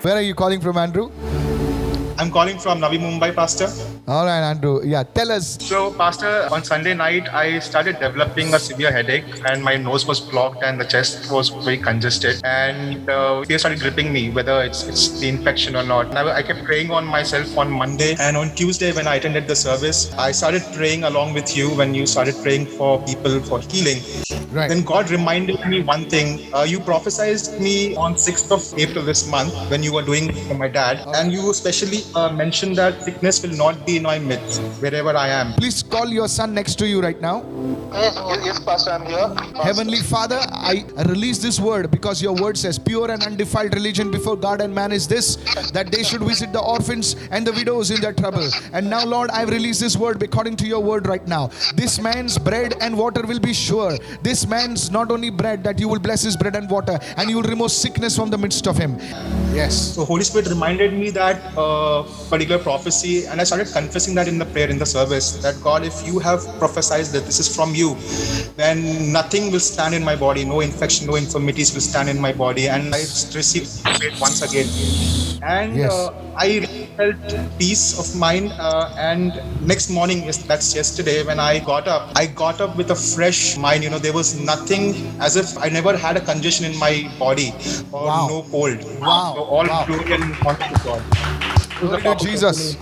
Where are you calling from, Andrew? I'm calling from Navi Mumbai, Pastor. All right, Andrew. Yeah, tell us. So, Pastor, on Sunday night, I started developing a severe headache, and my nose was blocked, and the chest was very congested, and fear started gripping me, whether it's the infection or not. And I kept praying on myself on Monday, and on Tuesday, when I attended the service, I started praying along with you when you started praying for people for healing. Right. Then God reminded me one thing. You prophesied me on 6th of April this month when you were doing for my dad, and you especially mentioned that sickness will not be in my midst wherever I am. Please call your son next to you right now. Yes, Pastor, I'm here. Heavenly Father, I release this word because your word says pure and undefiled religion before God and man is this, that they should visit the orphans and the widows in their trouble. And now, Lord, I release this word according to your word right now. This man's bread and water will be sure. This man's not only bread, that you will bless his bread and water, and you will remove sickness from the midst of him. Yes. So Holy Spirit reminded me that particular prophecy, and I started confessing that in the prayer in the service, that God, if you have prophesied that this is from you, then nothing will stand in my body, no infection, no infirmities will stand in my body, and I received faith once again. And Yes. I felt peace of mind, and next morning, that's yesterday, when I got up with a fresh mind. There was nothing, as if I never had a congestion in my body or Wow. no cold. Wow. So all Wow. glory and honor to God. Glory to Jesus.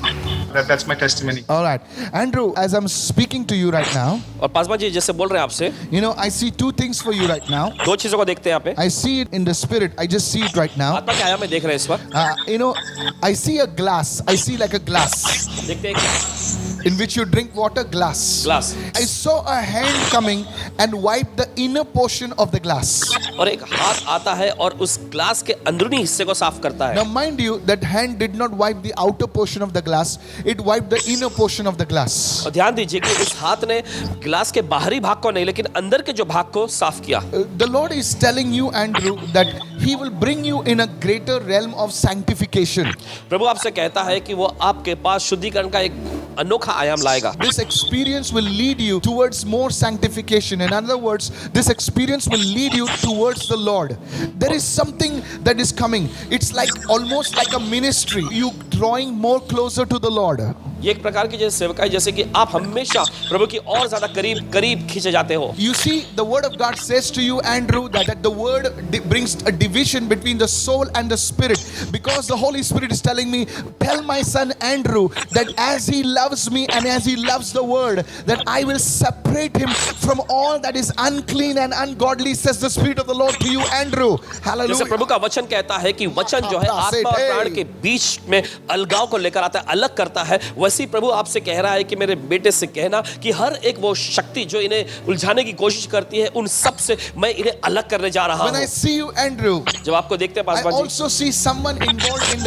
That's my testimony. All right. Andrew, as I'm speaking to you right now, और पासवान जी जैसे बोल रहे हैं आपसे I see two things for you right now. दो चीजों को देखते हैं यहाँ पे I see it in the spirit. I just see it right now. आत्मा के आयाम में देख रहे हैं इस वक्त I see a glass. I see like a glass देखते हैं in which you drink water, glass. Glass I saw a hand coming and wipe the inner portion of the glass. और एक हाथ आता है और उस ग्लास के अंदरूनी हिस्से को साफ करता Now है mind you, that hand did not wipe the outer portion of the glass. It wiped the inner portion of the glass. और ध्यान दीजिए कि उस हाथ ने ग्लास के बाहरी भाग को नहीं लेकिन अंदर के जो भाग को साफ किया The Lord is telling you, Andrew, that He will bring you in a greater realm of sanctification. प्रभु आपसे कहता है कि वो आपके पास शुद्धिकरण का एक अनोखा आयाम लाएगा This experience will lead you towards more sanctification. In other words, this experience will lead you towards the Lord. There is something that is coming. It's like almost like a ministry. You drawing more closer to the Lord. ये एक प्रकार की जैसे सेवकाई जैसे कि आप हमेशा प्रभु की और ज्यादा करीब खींचे जाते हो You see, the word of God says to you, Andrew, that the word brings a division between the soul and the spirit. Because the Holy Spirit is telling me, tell my son Andrew that as he loves me and as he loves the word, that I will separate him from all that is unclean and ungodly, says the Spirit of the Lord to you, Andrew. जैसे Hallelujah. प्रभु का वचन कहता है कि वचन जो है आत्मा और प्राण के बीच में अलगाव को लेकर आता है अलग करता है वैसे ही प्रभु आपसे कह रहा है कि मेरे बेटे से कहना कि हर एक वो शक्ति जो इन्हें उलझाने की कोशिश करती है उन सब से मैं इन्हें अलग करने जा रहा When I हूँ see you, Andrew, जब आपको देखते हैं I Paswan ji also see someone involved in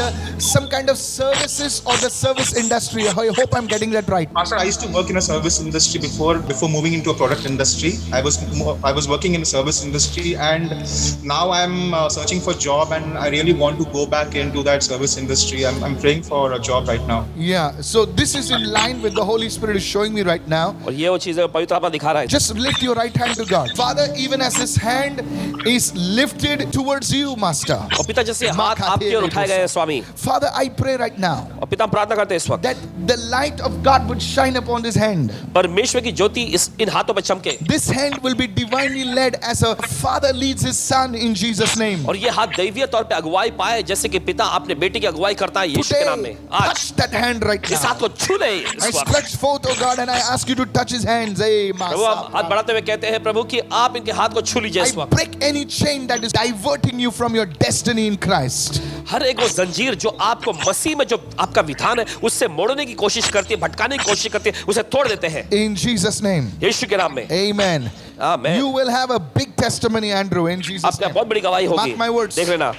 some kind of services or the service industry. I hope I'm getting that right. Pastor, I used to work in a service industry before moving into a product industry. I was working in a service industry, and now I'm searching for job, and I really want to go back into that service industry. I'm praying for a job right now. Yeah, so this is in line with the Holy Spirit is showing me right now. और ये वो चीजें पवित्र आत्मा दिखा रहा है Just lift your right hand to God. Father, even as his hand is lifted towards you, Master. और पिता जैसे हाथ आपकी ओर उठाए गए हैं स्वामी Father, I pray right now और पिता हम प्रार्थना करते हैं इस वक्त that the light of God would shine upon this hand. परमेश्वर की ज्योति इन हाथों पर चमके This hand will be divinely led as a father leads his son in Jesus' name. और ये हाथ दैवीय तौर पे अगुवाई पाए जैसे कि पिता अपने बेटे की अगुवाई करता है यीशु के नाम Today, में आज touch that hand right इस now. हाथ को छू ले I इस वक्त stretch forth, oh God, and I ask you to touch his hands. Hey, प्रभु हम हाथ बढ़ाते हुए कहते हैं प्रभु कि आप इनके हाथ को छू लीजिए इस I वक्त break any chain that is diverting you from your destiny in Christ. हर एक वो जंजीर जो आपको मसीह में जो आपका विधान है उससे मोड़ने की कोशिश करती है भटकाने की कोशिश करती है उसे तोड़ देते हैं In Jesus' name. यीशु के नाम में Amen. आमीन You will have a big testimony, Andrew, in Jesus' आपका name. बहुत बड़ी गवाही होगी Mark my words. देख लेना